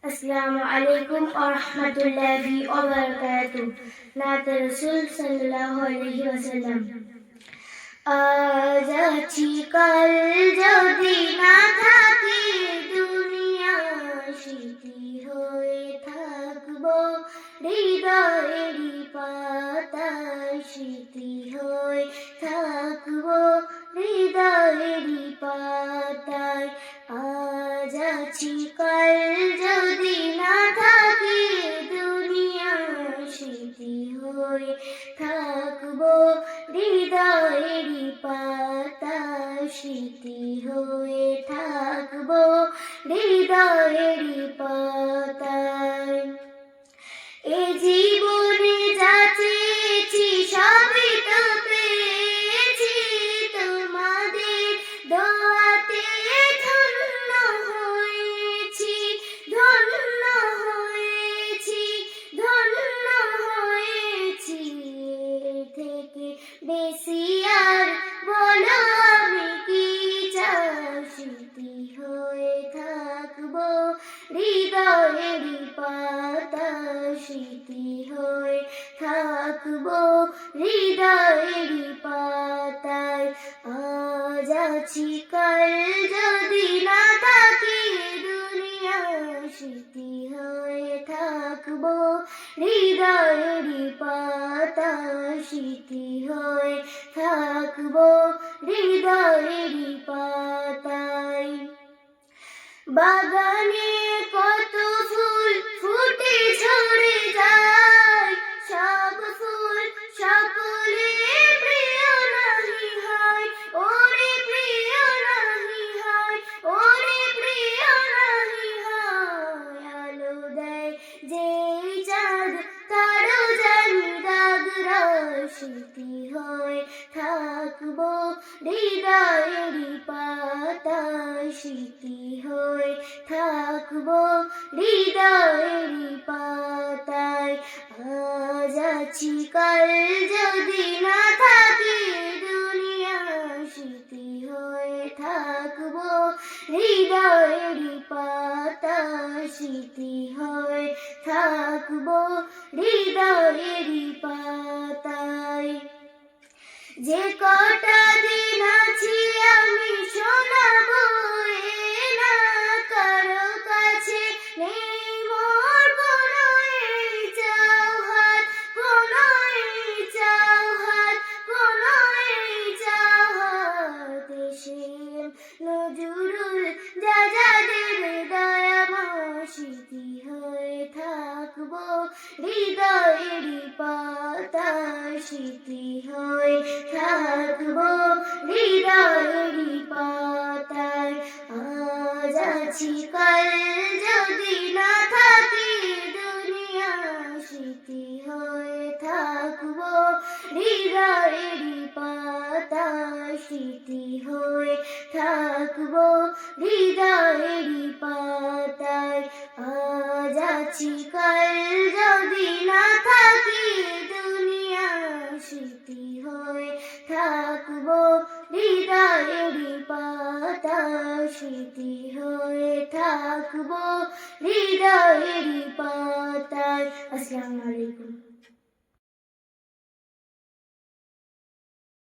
আসসালামু আলাইকুম ওয়া রাহমাতুল্লাহি ওয়া বারাকাতুহু। নাত রাসূল সাল্লাল্লাহু আলাইহি ওয়াসাল্লাম। আজ আছি কাল যদি না থাকি দুনিয়া, স্মৃতি হয়ে থাকবো হৃদয়েরই পাতায়, স্মৃতি হয়ে থাকবো হৃদয়েরই পাতায়। আজ আছি কাল যদি না থাকি দুনিয়া, স্মৃতি হয়ে থাকবো হৃদয়েরই পাতায়, স্মৃতি হয়ে থাকবো হৃদয়েরই পাতায়। এ জীবনে যা চেয়েছি সবই তো পেয়েছি, তোমাদের দোয়াতে ধন্য হয়েছি, ধন্য হয়েছি, ধন্য হয়েছি। এর থেকে বেশি আর বলো আমি কি চাই, স্মৃতি হয়ে থাকবো হৃদয়েরই পাতায়, স্মৃতি হয়ে থাকবো হৃদয়েরই পাতায়। আজ আছি কাল যদি না থাকি দুনিয়া, স্মৃতি হয়ে থাকবো হৃদয়েরই পাতায়, স্মৃতি হয়ে থাকবো হৃদয়েরই পাতায়। বাগানে কত ফুল ফুটে ঝরে যায়, সব ফুল সকলে প্রিয় নাহি হয়, ওরে প্রিয় নাহি হয়, ওরে প্রিয় নাহি হয়। আলো দেয় যেই চাঁদ তারও জানি দাগ রয়, স্মৃতি হয়ে থাকবো হৃদয়েরই পাতায়, স্মৃতি হয়ে থাকবো হৃদয়েরই পাতায়। আজ আছি কাল যদি না থাকি দুনিয়া, স্মৃতি হয়ে থাকবো হৃদয়েরই পাতায়, স্মৃতি হয়ে থাকবো হৃদয়েরই পাতায়। যে কটা দিন আছি আমি শোনাবো এ না কারো কাছে, নেই মোর কোনো এই চাওহাত, কোনো এই চাওহাত, কোনো এই চাওহাত। এসেম নজরুল যা যা দেবে দয়াময়, স্মৃতি হয়ে থাকবো হৃদয়েরই পাতায়, স্মৃতি হয়ে থাকবো হৃদয়েরই পাতায়। আজ আছি কাল যদি না থাকি দুনিয়া, স্মৃতি হয়ে থাকবো হৃদয়েরই পাতায়, স্মৃতি হয়ে থাকবো হৃদয়েরই পাতায়। আজ আছি কাল যদি না থাকি দুনিয়া, স্মৃতি হয়ে থাকবো হৃদয়েরই পাতায়, স্মৃতি হয়ে থাকবো হৃদয়েরই পাতায়। আসসালামু আলাইকুম।